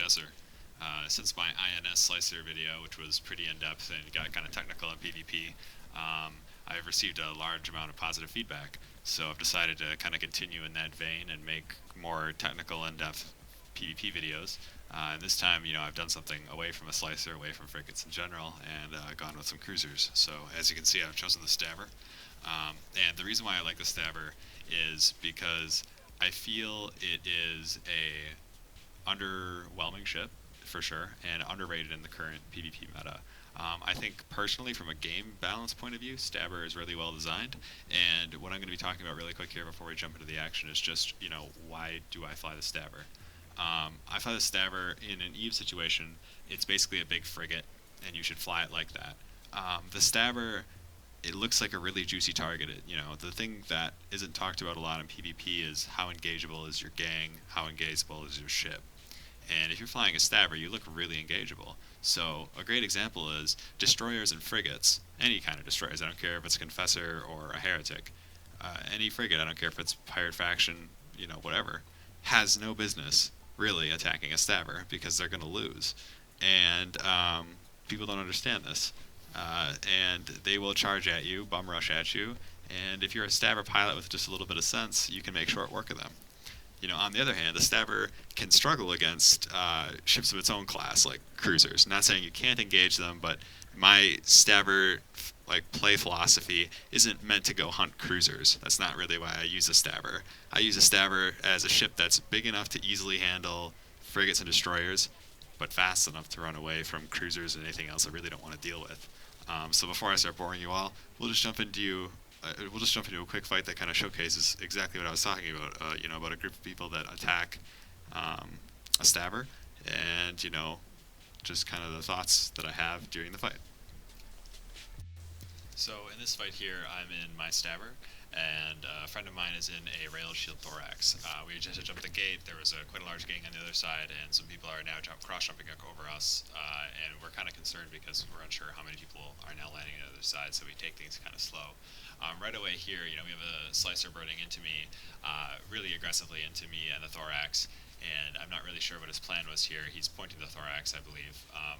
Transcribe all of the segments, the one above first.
Chessur. Since my INS Slicer video, which was pretty in-depth and got kind of technical in PvP, I've received a large amount of positive feedback. So I've decided to kind of continue in that vein and make more technical, in-depth PvP videos. And this time, I've done something away from a Slicer, away from frigates in general, and gone with some cruisers. So as you can see, I've chosen the Stabber. And the reason why I like the Stabber is because I feel it is a underwhelming ship, for sure, and underrated in the current PvP meta. I think personally, from a game balance point of view, Stabber is really well designed. And what I'm going to be talking about really quick here before we jump into the action is just, why do I fly the Stabber? I fly the Stabber in an Eve situation. It's basically a big frigate, and you should fly it like that. The Stabber, it looks like a really juicy target. The thing that isn't talked about a lot in PvP is how engageable is your gang, how engageable is your ship. And if you're flying a Stabber, you look really engageable. So a great example is destroyers and frigates. Any kind of destroyers, I don't care if it's a Confessor or a Heretic. Any frigate, I don't care if it's Pirate Faction, whatever, has no business really attacking a Stabber because they're going to lose. And people don't understand this. And they will charge at you, bum rush at you, and if you're a Stabber pilot with just a little bit of sense, you can make short work of them. On the other hand, the Stabber can struggle against ships of its own class, like cruisers. Not saying you can't engage them, but my Stabber play philosophy isn't meant to go hunt cruisers. That's not really why I use a Stabber. I use a Stabber as a ship that's big enough to easily handle frigates and destroyers, but fast enough to run away from cruisers and anything else I really don't want to deal with. So before I start boring you all, we'll just jump into a quick fight that kind of showcases exactly what I was talking about. About a group of people that attack a Stabber, and just kind of the thoughts that I have during the fight. So in this fight here, I'm in my Stabber, and a friend of mine is in a rail shield thorax. We just had to jump the gate. There was quite a large gang on the other side, and some people are now cross-jumping over us, and we're kind of concerned because we're unsure how many people are now landing on the other side, so we take things kind of slow. Right away here, we have a Slicer burning into me, really aggressively into me and the thorax, and I'm not really sure what his plan was here. He's pointing the thorax, I believe,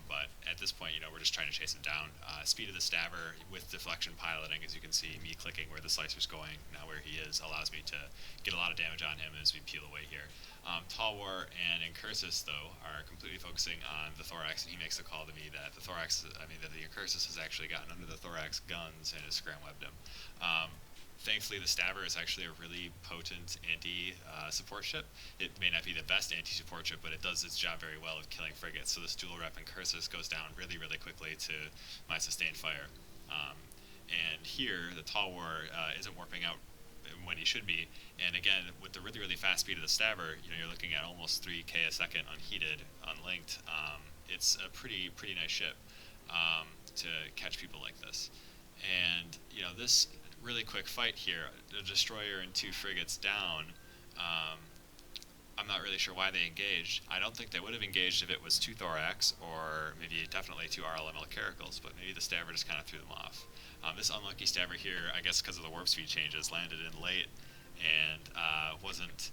but at this point, we're just trying to chase him down. Speed of the Stabber with deflection piloting, as you can see, me clicking where the Slicer's going, now where he is, allows me to get a lot of damage on him as we peel away here. Talwar and Incursus, though, are completely focusing on the thorax, and he makes the call to me that the Incursus has actually gotten under the thorax guns and has scram-webbed him. Thankfully, the Stabber is actually a really potent anti-support ship. It may not be the best anti-support ship, but it does its job very well of killing frigates. So this dual rep Incursus goes down really, really quickly to my sustained fire. And here, the Talwar isn't warping out when he should be. And again, with the really, really fast speed of the Stabber, you're looking at almost 3K a second unheated, unlinked. It's a pretty nice ship to catch people like this. And this really quick fight here, a destroyer and 2 frigates down. I'm not really sure why they engaged. I don't think they would have engaged if it was 2 thorax, or maybe definitely 2 RLML caracals, but maybe the Stabber just kind of threw them off. This unlucky Stabber here, I guess because of the warp speed changes, landed in late and wasn't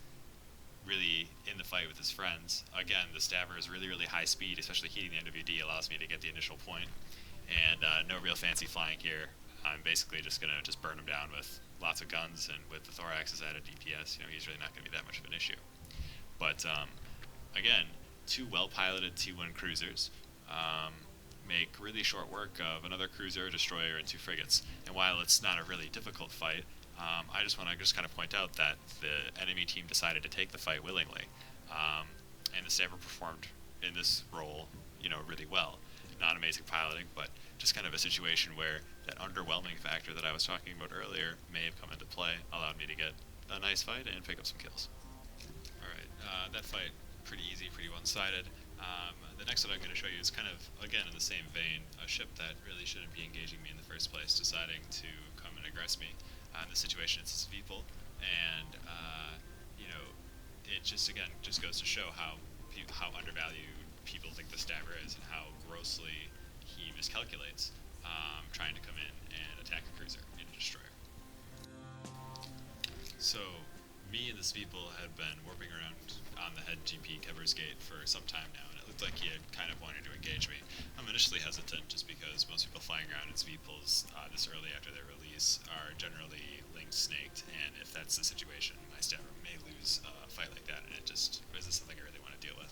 really in the fight with his friends. Again, the Stabber is really, really high speed, especially heating the NWD allows me to get the initial point, and no real fancy flying here. I'm basically just going to burn him down with lots of guns, and with the thorax's added DPS, he's really not going to be that much of an issue. But again, 2 well-piloted T1 cruisers make really short work of another cruiser, destroyer, and 2 frigates. And while it's not a really difficult fight, I just want to kind of point out that the enemy team decided to take the fight willingly, and the Stabber performed in this role, really well. Not amazing piloting, but just kind of a situation where that underwhelming factor that I was talking about earlier may have come into play, allowed me to get a nice fight and pick up some kills. Alright, that fight, pretty easy, pretty one-sided. The next one I'm going to show you is kind of, again, in the same vein, a ship that really shouldn't be engaging me in the first place, deciding to come and aggress me. In this situation, it's people, and, it just goes to show how undervalued people think the Stabber is, and how grossly he miscalculates trying to come in and attack a cruiser and a destroyer. So me and the Speeple had been warping around on the head GP Kever's Gate for some time now, and it looked like he had kind of wanted to engage me. I'm initially hesitant just because most people flying around in Speeples this early after their release are generally linked snaked, and if that's the situation, my stabber may lose a fight like that, and it just isn't something I really want to deal with.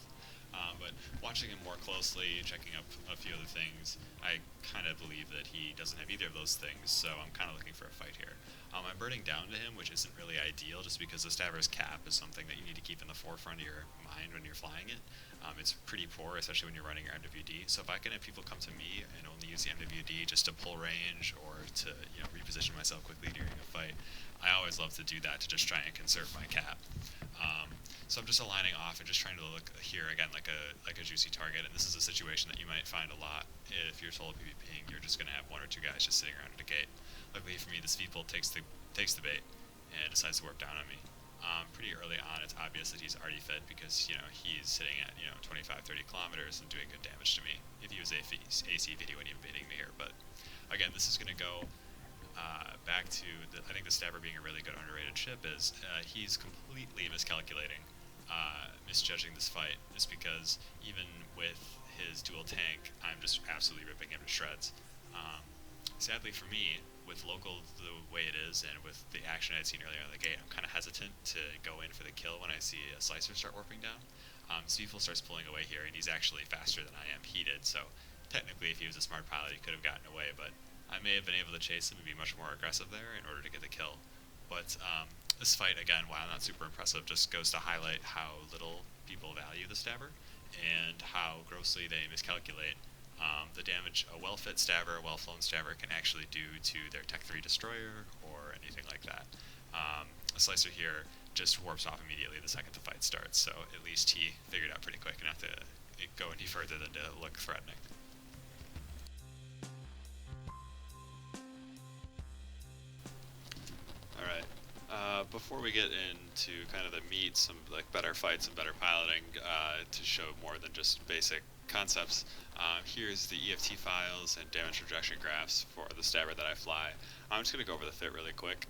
But watching him more closely, checking up a few other things, I kind of believe that he doesn't have either of those things, so I'm kind of looking for a fight here. I'm burning down to him, which isn't really ideal, just because the stabber's cap is something that you need to keep in the forefront of your mind when you're flying it. It's pretty poor, especially when you're running your MWD, so if I can have people come to me and only use the MWD just to pull range or to reposition myself quickly during a fight, I always love to do that to just try and conserve my cap. So I'm just aligning off and just trying to look here again like a juicy target, and this is a situation that you might find a lot if you're solo PvPing. You're just going to have one or two guys just sitting around at a gate. Luckily for me, this Speeple takes the bait and decides to warp down on me. Pretty early on, it's obvious that he's already fed because he's sitting at 25-30 kilometers and doing good damage to me. If he was AC video, wouldn't even be hitting me here. But again, this is going to go back to I think the stabber being a really good underrated ship is he's completely miscalculating. Misjudging this fight just because even with his dual tank, I'm just absolutely ripping him to shreds. Sadly for me, with local the way it is and with the action I'd seen earlier on the gate, I'm kind of hesitant to go in for the kill when I see a slicer start warping down. Speeple starts pulling away here, and he's actually faster than I am. He did, so technically if he was a smart pilot, he could have gotten away, but I may have been able to chase him and be much more aggressive there in order to get the kill. But this fight, again, while not super impressive, just goes to highlight how little people value the stabber and how grossly they miscalculate the damage a well-fit stabber, a well-flown stabber can actually do to their Tech 3 destroyer or anything like that. A slicer here just warps off immediately the second the fight starts, so at least he figured out pretty quick enough to go any further than to look threatening. Alright, before we get into kind of the meat, some better fights and better piloting to show more than just basic concepts, here's the EFT files and damage rejection graphs for the stabber that I fly. I'm just going to go over the fit really quick,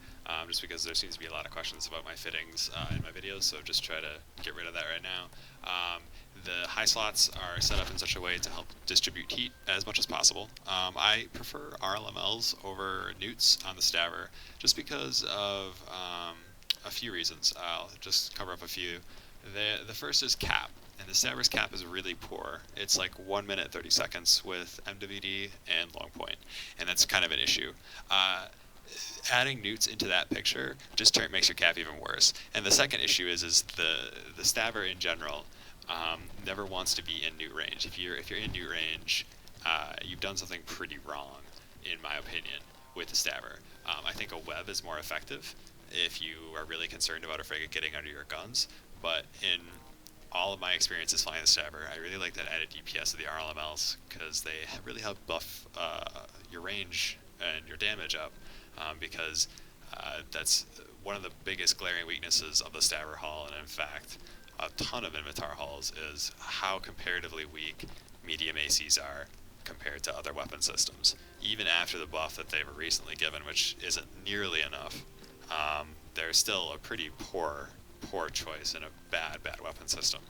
just because there seems to be a lot of questions about my fittings in my videos, so just try to get rid of that right now. The high slots are set up in such a way to help distribute heat as much as possible. I prefer RLMLs over newts on the stabber, just because of a few reasons. I'll just cover up a few. The first is cap, and the stabber's cap is really poor. It's like 1 minute 30 seconds with MWD and long point, and that's kind of an issue. Adding newts into that picture just makes your cap even worse. And the second issue is the stabber in general never wants to be in newt range. If you're in newt range, you've done something pretty wrong, in my opinion, with the stabber. I think a web is more effective if you are really concerned about a frigate getting under your guns, but in all of my experiences flying the stabber, I really like that added DPS of the RLMLs because they really help buff your range and your damage up, because that's one of the biggest glaring weaknesses of the stabber hull, and in fact a ton of Inventar hulls, is how comparatively weak medium ACs are compared to other weapon systems. Even after the buff that they were recently given, which isn't nearly enough, they're still a pretty poor choice in a bad weapon system.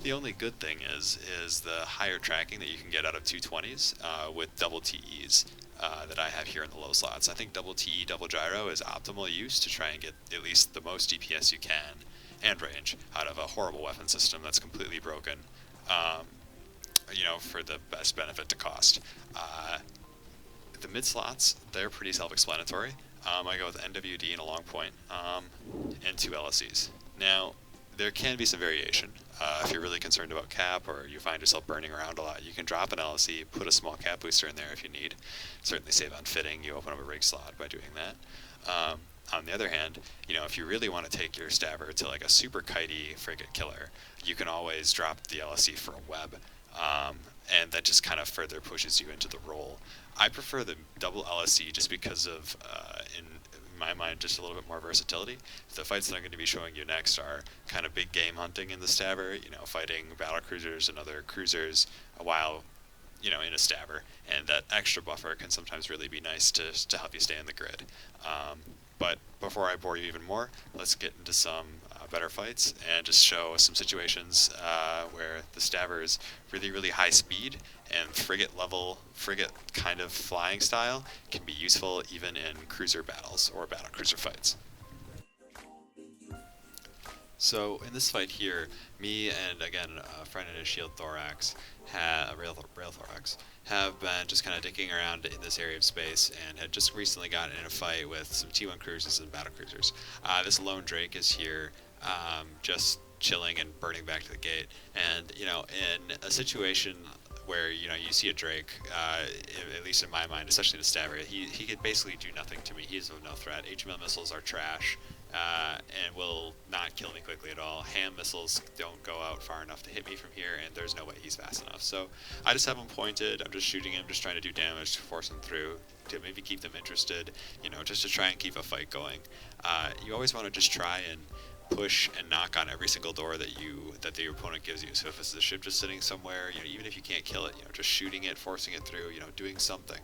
The only good thing is the higher tracking that you can get out of 220s with double TEs that I have here in the low slots. I think double TE, double gyro is optimal use to try and get at least the most DPS you can and range out of a horrible weapon system that's completely broken, for the best benefit to cost. The mid slots, they're pretty self-explanatory. I go with NWD and a long point, and 2 LSEs. Now, there can be some variation. If you're really concerned about cap or you find yourself burning around a lot, you can drop an LSE, put a small cap booster in there if you need. Certainly save on fitting, you open up a rig slot by doing that. On the other hand, if you really want to take your stabber to like a super kitey frigate killer, you can always drop the LSE for a web, and that just kind of further pushes you into the role. I prefer the double LSE just because of, in my mind, just a little bit more versatility. The fights that I'm going to be showing you next are kind of big game hunting in the stabber, fighting battle cruisers and other cruisers while, in a stabber, and that extra buffer can sometimes really be nice to help you stay in the grid. But before I bore you even more, let's get into some better fights and just show some situations where the Stabber's really high speed and frigate kind of flying style can be useful even in cruiser battles or battle cruiser fights. So in this fight here, me and again a friend in a shield thorax, a rail thorax, have been just kind of dicking around in this area of space and had just recently gotten in a fight with some T1 cruisers and battle cruisers. This lone Drake is here, just chilling and burning back to the gate. And you know, in a situation where you see a Drake, at least in my mind, especially the Stabber, he could basically do nothing to me. He's of no threat. HML missiles are trash. And will not kill me quickly at all. Ham missiles don't go out far enough to hit me from here, and there's no way he's fast enough. So I just have him pointed. I'm just shooting him, just trying to do damage to force him through, to maybe keep them interested, just to try and keep a fight going. You always want to just try and push and knock on every single door that your opponent gives you. So if it's a ship just sitting somewhere, even if you can't kill it, just shooting it, forcing it through, doing something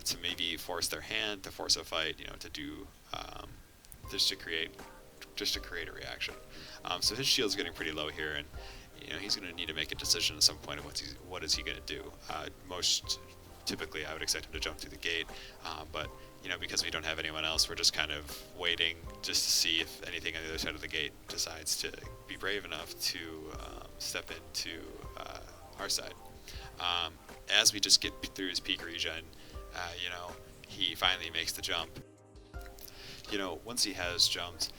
to maybe force their hand, to force a fight, to do. Just to create a reaction. So his shield's getting pretty low here, and he's going to need to make a decision at some point of what is he going to do. Most typically, I would expect him to jump through the gate, but because we don't have anyone else, we're just kind of waiting just to see if anything on the other side of the gate decides to be brave enough to step into our side. As we just get through his peak regen, he finally makes the jump. Once he has jumped,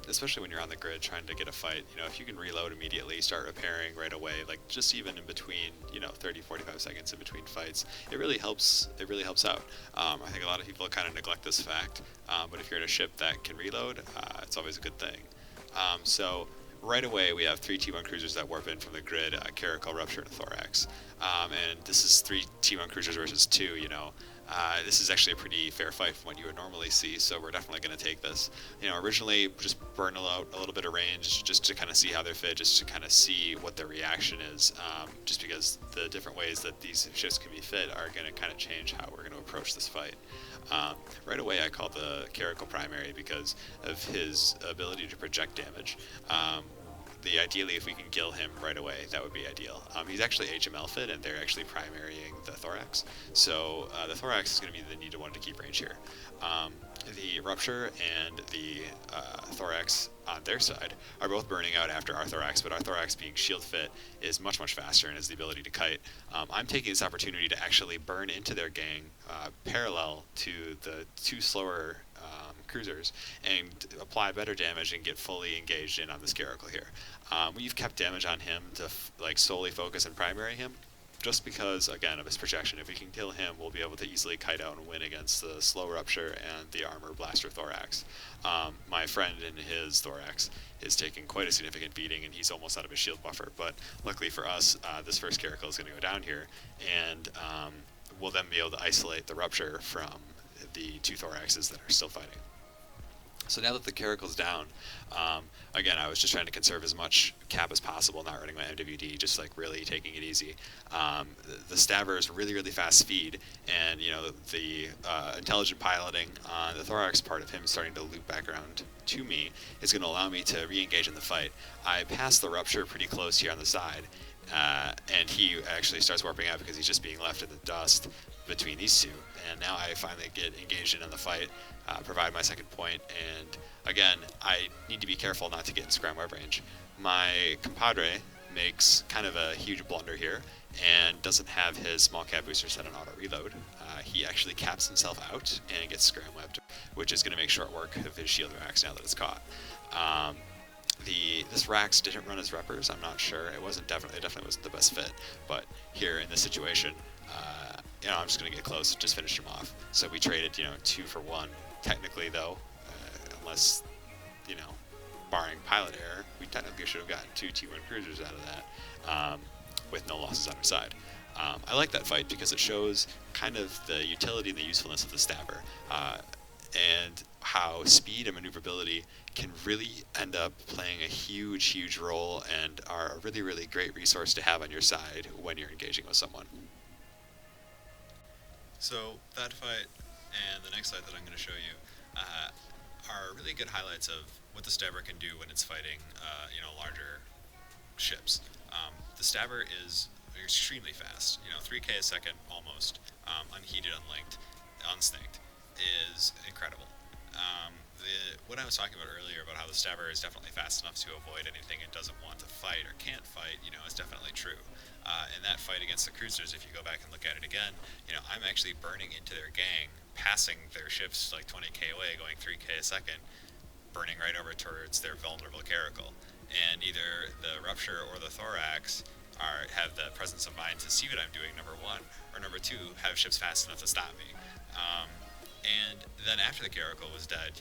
especially when you're on the grid trying to get a fight, if you can reload immediately, start repairing right away, like just even in between, 30, 45 seconds in between fights, it really helps out. I think a lot of people kind of neglect this fact, but if you're in a ship that can reload, it's always a good thing. So right away we have 3 T1 cruisers that warp in from the grid, Caracal, Rupture, and Thorax. And this is 3 T1 cruisers versus 2, this is actually a pretty fair fight from what you would normally see, so we're definitely going to take this. Originally just burn out a little bit of range just to kind of see how they're fit, just to kind of see what their reaction is, just because the different ways that these ships can be fit are going to kind of change how we're going to approach this fight. Right away I call the Caracal primary because of his ability to project damage. Ideally, if we can kill him right away, that would be ideal. He's actually HML fit, and they're actually primarying the Thorax. So the Thorax is going to be the needed one to keep range here. The Rupture and the Thorax on their side are both burning out after our Thorax, but our Thorax being shield fit is much faster and has the ability to kite. I'm taking this opportunity to actually burn into their gang parallel to the 2 slower cruisers and apply better damage and get fully engaged in on this Caracal here. We've kept damage on him to solely focus and primary him, just because, again, of his projection. If we can kill him, we'll be able to easily kite out and win against the slow Rupture and the armor blaster Thorax. My friend in his Thorax is taking quite a significant beating, and he's almost out of his shield buffer, but luckily for us, this first Caracal is going to go down here, and we'll then be able to isolate the Rupture from the 2 Thoraxes that are still fighting. So now that the Caracal's down, again, I was just trying to conserve as much cap as possible, not running my MWD, just really taking it easy. The Stabber's really fast speed, and the intelligent piloting on the Thorax part of him starting to loop back around to me is going to allow me to re-engage in the fight. I pass the Rupture pretty close here on the side, and he actually starts warping out because he's just being left in the dust between these 2, and now I finally get engaged in the fight, provide my second point, and again, I need to be careful not to get in scram web range. My compadre makes kind of a huge blunder here and doesn't have his small cap booster set on auto reload. He actually caps himself out and gets scram webbed, which is going to make short work of his shield Rax now that it's caught. This Rax didn't run his reppers, I'm not sure. It definitely wasn't the best fit, but here in this situation, I'm just going to get close, just finish him off. So we traded, 2 for 1. Technically, though, unless, barring pilot error, we technically should have gotten 2 T1 cruisers out of that, with no losses on our side. I like that fight because it shows kind of the utility and the usefulness of the Stabber, and how speed and maneuverability can really end up playing a huge role and are a really great resource to have on your side when you're engaging with someone. So that fight and the next fight that I'm going to show you uh, are really good highlights of what the Stabber can do when it's fighting, larger ships. The Stabber is extremely fast. 3K a second almost, unheated, unlinked, unsnaked, is incredible. What I was talking about earlier about how the Stabber is definitely fast enough to avoid anything it doesn't want to fight or can't fight, is definitely true. In that fight against the cruisers, if you go back and look at it again, I'm actually burning into their gang, passing their ships like 20k away, going 3k a second, burning right over towards their vulnerable caracal. And either the Rupture or the Thorax have the presence of mind to see what I'm doing, number one, or number two, have ships fast enough to stop me. And then after the caracal was dead,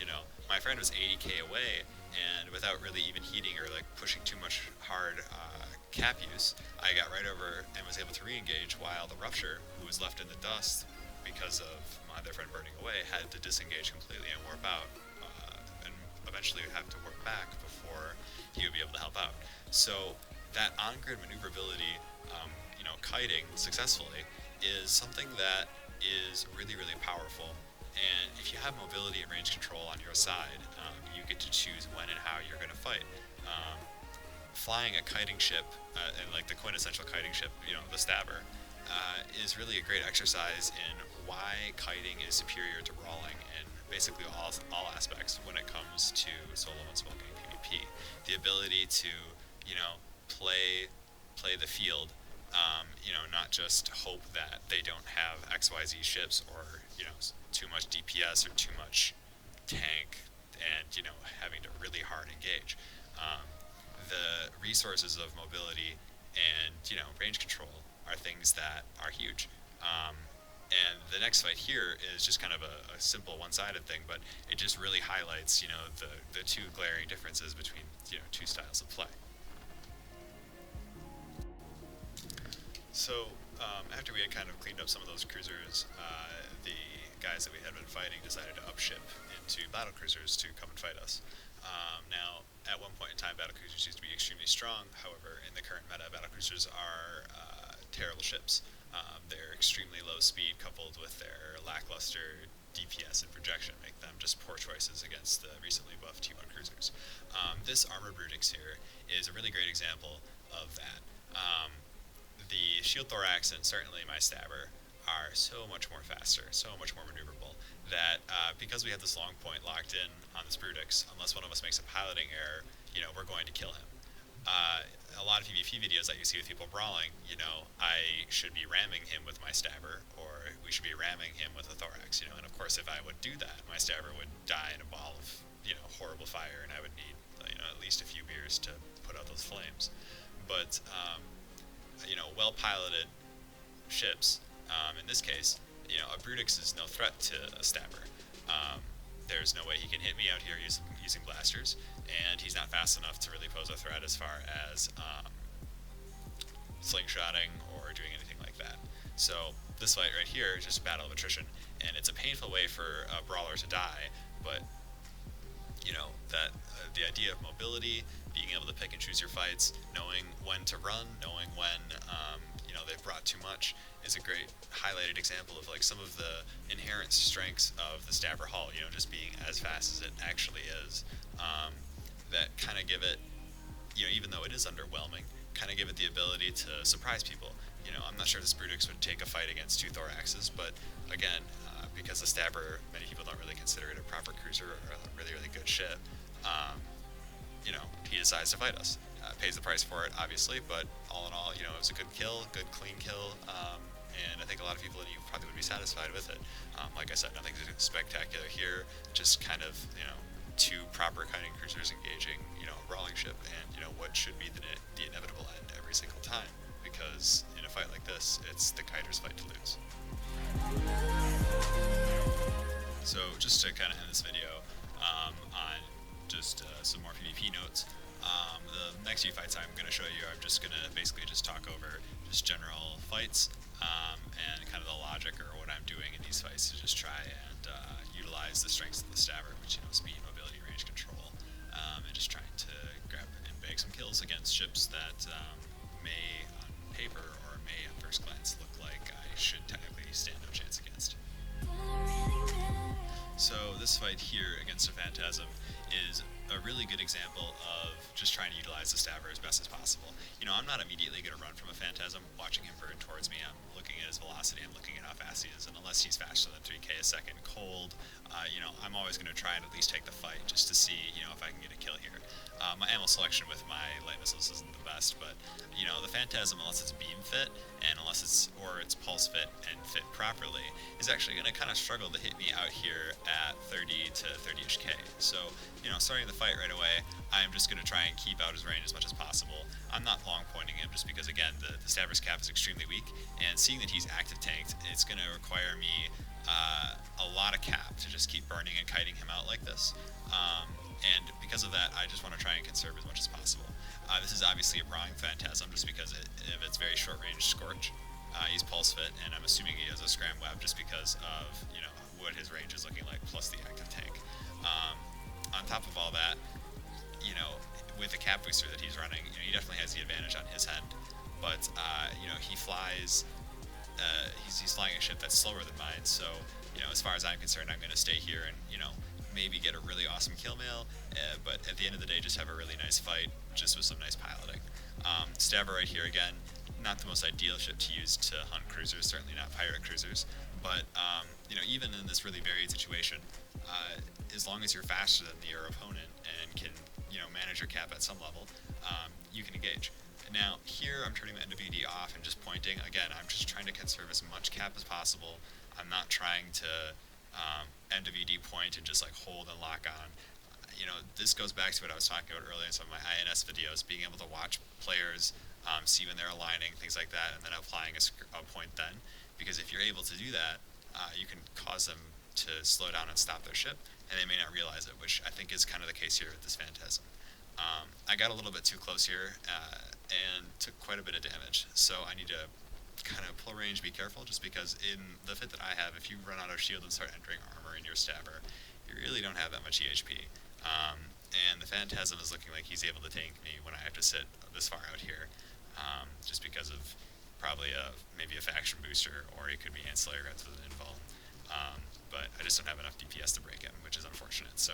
my friend was 80k away, and without really even heating or like pushing too much hard cap use, I got right over and was able to re-engage, while the Rupture, who was left in the dust because of my other friend burning away, had to disengage completely and warp out, and eventually would have to warp back before he would be able to help out. So that on-grid maneuverability, kiting successfully, is something that is really, really powerful. And if you have mobility and range control on your side, you get to choose when and how you're going to fight. Flying a kiting ship, and like the quintessential kiting ship, the Stabber, is really a great exercise in why kiting is superior to brawling in basically all aspects when it comes to solo and small game PvP. The ability to, play the field, not just hope that they don't have XYZ ships or, too much DPS or too much tank and, having to really hard engage. The resources of mobility and, range control are things that are huge. And the next fight here is just kind of a simple one-sided thing, but it just really highlights, the two glaring differences between, two styles of play. So, after we had kind of cleaned up some of those cruisers, the guys that we had been fighting decided to upship into battle cruisers to come and fight us. Now, at one point in time, battle cruisers used to be extremely strong. However, in the current meta, battle cruisers are terrible ships. Their extremely low speed, coupled with their lackluster DPS and projection, make them just poor choices against the recently buffed T1 cruisers. This Armored Brutix here is a really great example of that. The Shield Thorax and certainly my Stabber are so much more faster, so much more maneuverable, that because we have this long point locked in on this Brutix, unless one of us makes a piloting error, we're going to kill him. A lot of PvP videos that you see with people brawling, I should be ramming him with my Stabber, or we should be ramming him with a Thorax, and of course if I would do that, my Stabber would die in a ball of, horrible fire, and I would need, at least a few beers to put out those flames. But, well-piloted ships, in this case, a Brutix is no threat to a Stabber. There's no way he can hit me out here using blasters, and he's not fast enough to really pose a threat as far as slingshotting or doing anything like that. So this fight right here is just a battle of attrition, and it's a painful way for a brawler to die, but that the idea of mobility, being able to pick and choose your fights, knowing when to run, knowing when they've brought too much, is a great highlighted example of like some of the inherent strengths of the Stabber hull, just being as fast as it actually is, that kind of give it, even though it is underwhelming, kind of give it the ability to surprise people. I'm not sure this Brutix would take a fight against two Thoraxes, but again, because the Stabber, many people don't really consider it a proper cruiser or a really, really good ship, he decides to fight us. Pays the price for it, obviously, but all in all, it was a good kill, good clean kill, and I think a lot of people in EU probably would be satisfied with it. Like I said, nothing spectacular here, just kind of, two proper kiting cruisers engaging, a brawling ship, and, what should be the inevitable end every single time, because in a fight like this, it's the kiter's fight to lose. So, just to kind of end this video, on just some more PvP notes, the next few fights I'm going to show you, I'm just going to basically just talk over just general fights, and kind of the logic or what I'm doing in these fights to just try and utilize the strengths of the Stabber, which, speed, mobility, range control, and just trying to grab and bag some kills against ships that may, on paper, or may at first glance look like I should technically stand no chance against. So this fight here against a Phantasm is a really good example of just trying to utilize the Stabber as best as possible. You know, I'm not immediately going to run from a Phantasm. Watching him burn towards me, I'm looking at his velocity, I'm looking at how fast he is, and unless he's faster than 3k a second cold, you know, I'm always going to try and at least take the fight just to see, you know, if I can get a kill here. My ammo selection with my light missiles isn't the best, but, you know, the Phantasm, unless it's beam fit, and unless it's pulse fit and fit properly, is actually going to kind of struggle to hit me out here at 30 to 30ish k. So, you know, starting the fight right away, I'm just going to try and keep out his range as much as possible. I'm not long pointing him just because, again, the Stabber's cap is extremely weak, and seeing that he's active tanked, it's going to require me a lot of cap to just keep burning and kiting him out like this. And because of that, I just want to try and conserve as much as possible. This is obviously a Brawling Phantasm just because of its very short range Scorch. He's pulse fit, and I'm assuming he has a Scram Web just because of, you know, what his range is looking like, plus the active tank. On top of all that, you know, with the cap booster that he's running, you know, he definitely has the advantage on his end. But you know, he flies. He's flying a ship that's slower than mine, so, you know, as far as I'm concerned, I'm going to stay here and, you know, maybe get a really awesome kill mail, but at the end of the day, just have a really nice fight, just with some nice piloting. Stabber right here again, not the most ideal ship to use to hunt cruisers, certainly not pirate cruisers, but you know, even in this really varied situation, as long as you're faster than your opponent and can, you know, manage your cap at some level, you can engage. Now here I'm turning my NWD off and just pointing. Again, I'm just trying to conserve as much cap as possible. I'm not trying to NWD point and just like hold and lock on. You know, this goes back to what I was talking about earlier in some of my INS videos, being able to watch players, see when they're aligning, things like that, and then applying a point then. Because if you're able to do that, you can cause them to slow down and stop their ship, and they may not realize it, which I think is kind of the case here with this Phantasm. I got a little bit too close here and took quite a bit of damage, so I need to kind of pull range, be careful, just because in the fit that I have, if you run out of shield and start entering armor in your Stabber, you really don't have that much EHP. And the Phantasm is looking like he's able to tank me when I have to sit this far out here, just because of probably maybe a faction booster, or it could be ancillary runs with an invuln. But I just don't have enough DPS to break him, which is unfortunate. So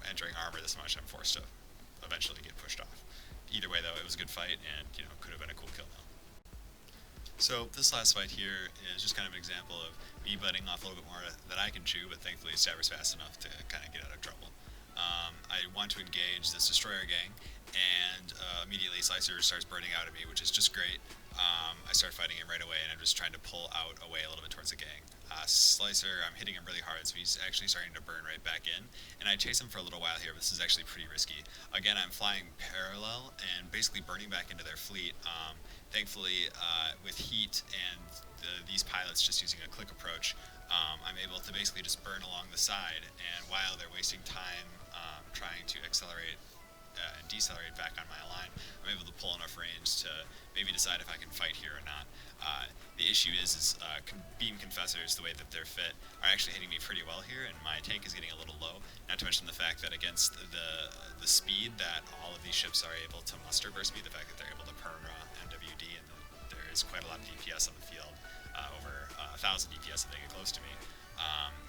entering armor this much, I'm forced to eventually get pushed off. Either way, though, it was a good fight, and, you know, could have been a cool kill now. So this last fight here is just kind of an example of me biting off a little bit more than I can chew, but thankfully Stabber's fast enough to kind of get out of trouble. I want to engage this Destroyer gang, and immediately Slicer starts burning out at me, which is just great. I start fighting him right away, and I'm just trying to pull out away a little bit towards the gang. Slicer, I'm hitting him really hard, so he's actually starting to burn right back in, and I chase him for a little while here, but this is actually pretty risky. Again, I'm flying parallel and basically burning back into their fleet. Thankfully, with heat and these pilots just using a click approach, I'm able to basically just burn along the side, and while they're wasting time trying to accelerate and decelerate back on my line, I'm able to pull enough range to maybe decide if I can fight here or not. The issue is beam confessors, the way that they're fit, are actually hitting me pretty well here, and my tank is getting a little low, not to mention the fact that against the speed that all of these ships are able to muster versus me, the fact that they're able to perma MWD, and there is quite a lot of DPS on the field, over 1,000 DPS if they get close to me,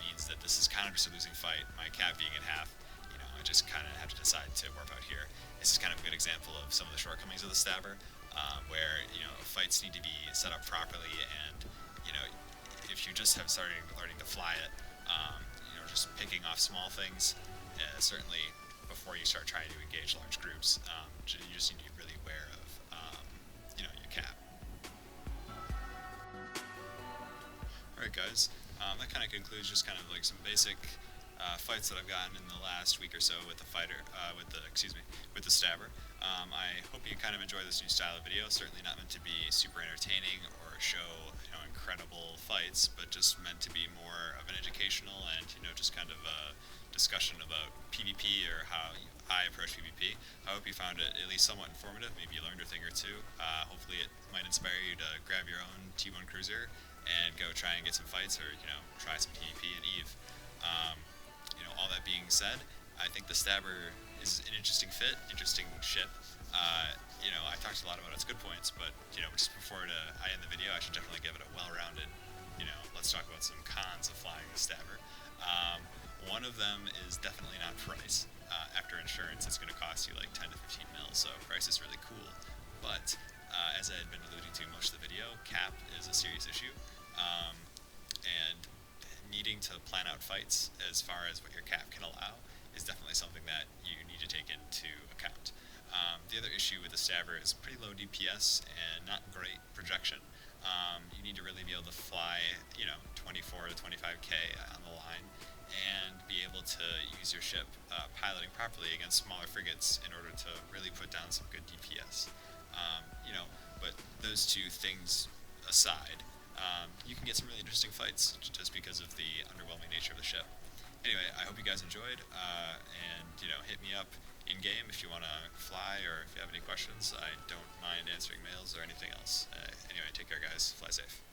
means that this is kind of just a losing fight. My cap being at half, you know, I just kind of have to decide to warp out here. This is kind of a good example of some of the shortcomings of the Stabber, where, you know, fights need to be set up properly, and, you know, if you just have started learning to fly it, you know, just picking off small things, certainly before you start trying to engage large groups, you just need to be really aware of, you know, your cap. Alright guys, that kind of concludes just kind of like some basic fights that I've gotten in the last week or so with the with the Stabber. I hope you kind of enjoy this new style of video. Certainly not meant to be super entertaining or show, you know, incredible fights, but just meant to be more of an educational and, you know, just kind of a discussion about PvP or how I approach PvP. I hope you found it at least somewhat informative. Maybe you learned a thing or two. Hopefully it might inspire you to grab your own T1 cruiser and go try and get some fights, or, you know, try some PvP in EVE. You know, all that being said, I think the Stabber is an interesting fit, interesting ship. You know, I talked a lot about its good points, but, you know, just before I end the video, I should definitely give it a well-rounded, you know, let's talk about some cons of flying the Stabber. One of them is definitely not price. After insurance, it's going to cost you like 10 to 15 mil, so price is really cool. But as I had been alluding to most of the video, cap is a serious issue, and needing to plan out fights as far as what your cap can allow is definitely something that you need to take into account. The other issue with the Stabber is pretty low DPS and not great projection. You need to really be able to fly, 24 to 25k on the line and be able to use your ship piloting properly against smaller frigates in order to really put down some good DPS. But those two things aside, you can get some really interesting fights just because of the underwhelming nature of the ship. Anyway, I hope you guys enjoyed, and hit me up in game if you want to fly or if you have any questions. I don't mind answering mails or anything else. Anyway, take care, guys. Fly safe.